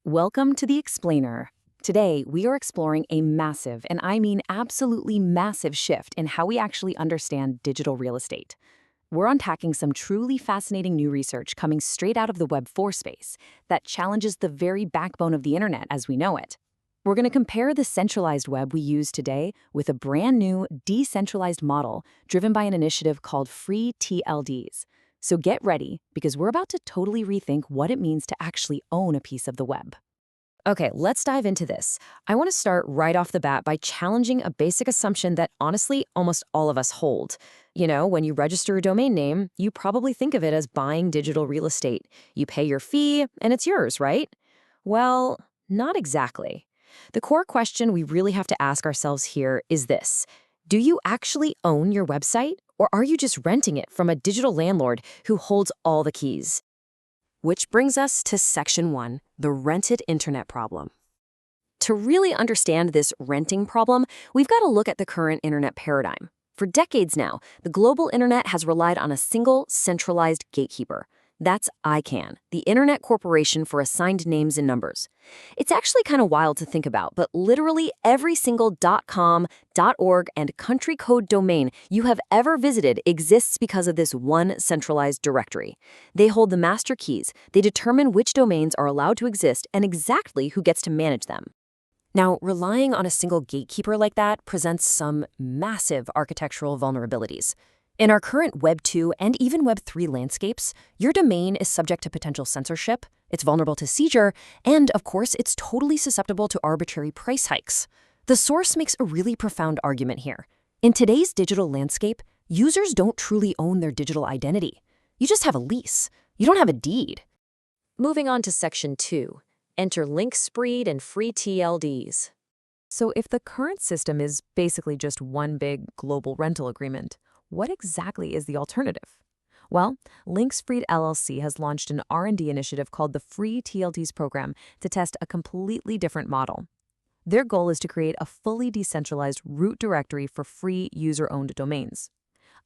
Welcome to the Explainer. Today, we are exploring a massive, and I mean absolutely massive shift in how we actually understand digital real estate. We're unpacking some truly fascinating new research coming straight out of the Web4 space that challenges the very backbone of the internet as we know it. We're going to compare the centralized web we use today with a brand new decentralized model driven by an initiative called FreeTLDs. So get ready, because we're about to totally rethink what it means to actually own a piece of the web. Okay, let's dive into this. I want to start right off the bat by challenging a basic assumption that honestly almost all of us hold. You know, when you register a domain name, you probably think of it as buying digital real estate. You pay your fee, and it's yours, right? Well, not exactly. The core question we really have to ask ourselves here is this: do you actually own your website, or are you just renting it from a digital landlord who holds all the keys? Which brings us to Section 1, the rented internet problem. To really understand this renting problem, we've got to look at the current internet paradigm. For decades now, the global internet has relied on a single, centralized gatekeeper. That's ICANN, the Internet Corporation for Assigned Names and Numbers. It's actually kind of wild to think about, but literally every single .com, .org, and country code domain you have ever visited exists because of this one centralized directory. They hold the master keys, they determine which domains are allowed to exist, and exactly who gets to manage them. Now, relying on a single gatekeeper like that presents some massive architectural vulnerabilities. In our current Web 2 and even Web 3 landscapes, your domain is subject to potential censorship, it's vulnerable to seizure, and, of course, it's totally susceptible to arbitrary price hikes. The source makes a really profound argument here. In today's digital landscape, users don't truly own their digital identity. You just have a lease. You don't have a deed. Moving on to Section 2, enter LINKSPREED and FreeTLDs. So if the current system is basically just one big global rental agreement, what exactly is the alternative? Well, LINKSPREED LLC has launched an R&D initiative called the FreeTLDs program to test a completely different model. Their goal is to create a fully decentralized root directory for free user-owned domains.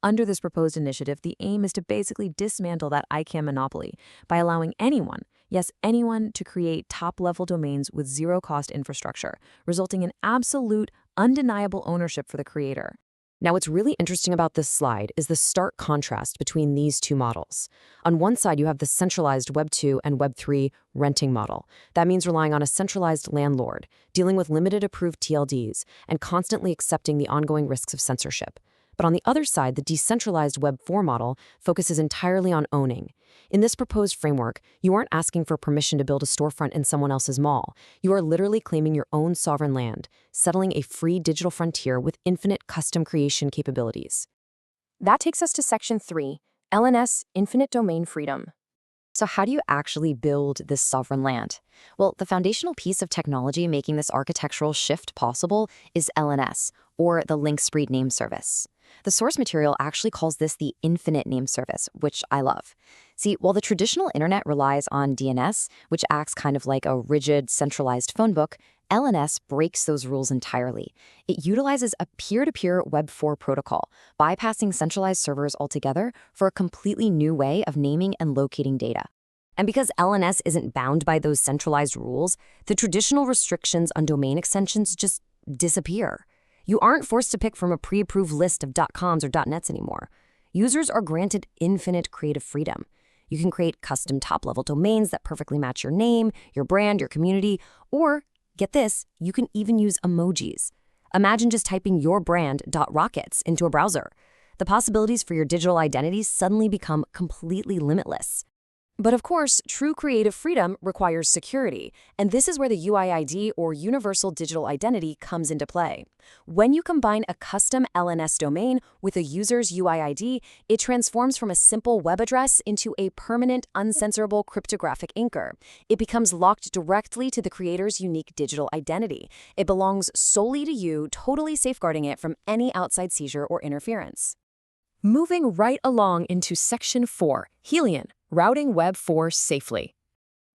Under this proposed initiative, the aim is to basically dismantle that ICANN monopoly by allowing anyone, yes, anyone, to create top-level domains with zero-cost infrastructure, resulting in absolute, undeniable ownership for the creator. Now, what's really interesting about this slide is the stark contrast between these two models. On one side, you have the centralized Web 2 and Web 3 renting model. That means relying on a centralized landlord, dealing with limited approved TLDs, and constantly accepting the ongoing risks of censorship. But on the other side, the decentralized Web 4 model focuses entirely on owning. In this proposed framework, you aren't asking for permission to build a storefront in someone else's mall. You are literally claiming your own sovereign land, settling a free digital frontier with infinite custom creation capabilities. That takes us to Section 3, LNS, Infinite Domain Freedom. So how do you actually build this sovereign land? Well, the foundational piece of technology making this architectural shift possible is LNS, or the LINKSPREED name service. The source material actually calls this the infinite name service, which I love. See, while the traditional internet relies on DNS, which acts kind of like a rigid, centralized phonebook, LNS breaks those rules entirely. It utilizes a peer-to-peer Web 4 protocol, bypassing centralized servers altogether for a completely new way of naming and locating data. And because LNS isn't bound by those centralized rules, the traditional restrictions on domain extensions just disappear. You aren't forced to pick from a pre-approved list of .coms or .nets anymore. Users are granted infinite creative freedom. You can create custom top-level domains that perfectly match your name, your brand, your community, or, get this, you can even use emojis. Imagine just typing your brand .rockets into a browser. The possibilities for your digital identities suddenly become completely limitless. But of course, true creative freedom requires security, and this is where the UID, or Universal Digital Identity, comes into play. When you combine a custom LNS domain with a user's UID, it transforms from a simple web address into a permanent, uncensorable cryptographic anchor. It becomes locked directly to the creator's unique digital identity. It belongs solely to you, totally safeguarding it from any outside seizure or interference. Moving right along into Section 4, HELION, routing Web 4 safely.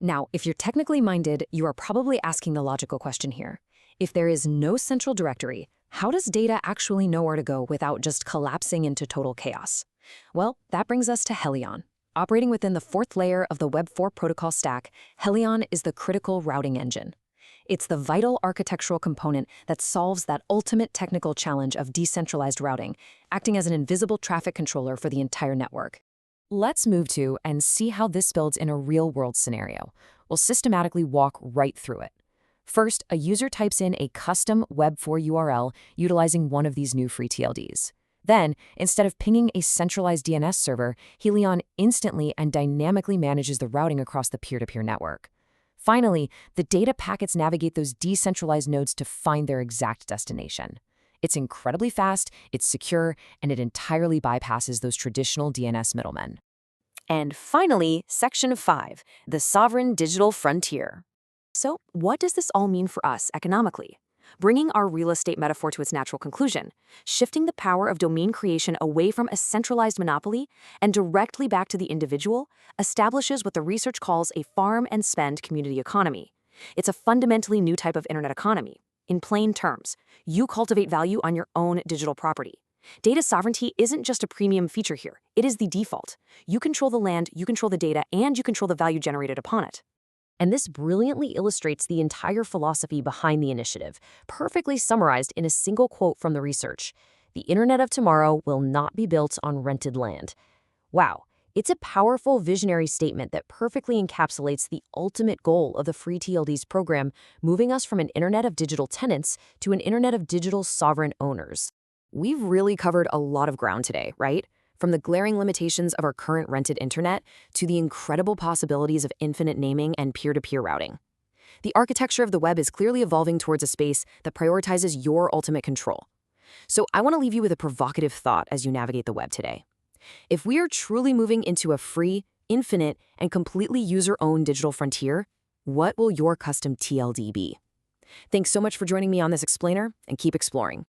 Now, if you're technically minded, you are probably asking the logical question here. If there is no central directory, how does data actually know where to go without just collapsing into total chaos? Well, that brings us to HELION. Operating within the fourth layer of the Web4 protocol stack, HELION is the critical routing engine. It's the vital architectural component that solves that ultimate technical challenge of decentralized routing, acting as an invisible traffic controller for the entire network. Let's move to and see how this builds in a real-world scenario. We'll systematically walk right through it. First, a user types in a custom Web4 URL utilizing one of these new FreeTLDs. Then, instead of pinging a centralized DNS server, HELION instantly and dynamically manages the routing across the peer-to-peer network. Finally, the data packets navigate those decentralized nodes to find their exact destination. It's incredibly fast, it's secure, and it entirely bypasses those traditional DNS middlemen. And finally, Section 5, the sovereign digital frontier. So, what does this all mean for us economically? Bringing our real estate metaphor to its natural conclusion, shifting the power of domain creation away from a centralized monopoly and directly back to the individual establishes what the research calls a farm and spend community economy. It's a fundamentally new type of internet economy. In plain terms, you cultivate value on your own digital property. Data sovereignty isn't just a premium feature here, it is the default. You control the land, you control the data, and you control the value generated upon it. And this brilliantly illustrates the entire philosophy behind the initiative, perfectly summarized in a single quote from the research. The Internet of tomorrow will not be built on rented land. Wow, it's a powerful visionary statement that perfectly encapsulates the ultimate goal of the FreeTLDs program, moving us from an Internet of digital tenants to an Internet of digital sovereign owners. We've really covered a lot of ground today, right? From the glaring limitations of our current rented internet to the incredible possibilities of infinite naming and peer-to-peer routing. The architecture of the web is clearly evolving towards a space that prioritizes your ultimate control. So I want to leave you with a provocative thought as you navigate the web today. If we are truly moving into a free, infinite, and completely user-owned digital frontier, what will your custom TLD be? Thanks so much for joining me on this explainer, and keep exploring.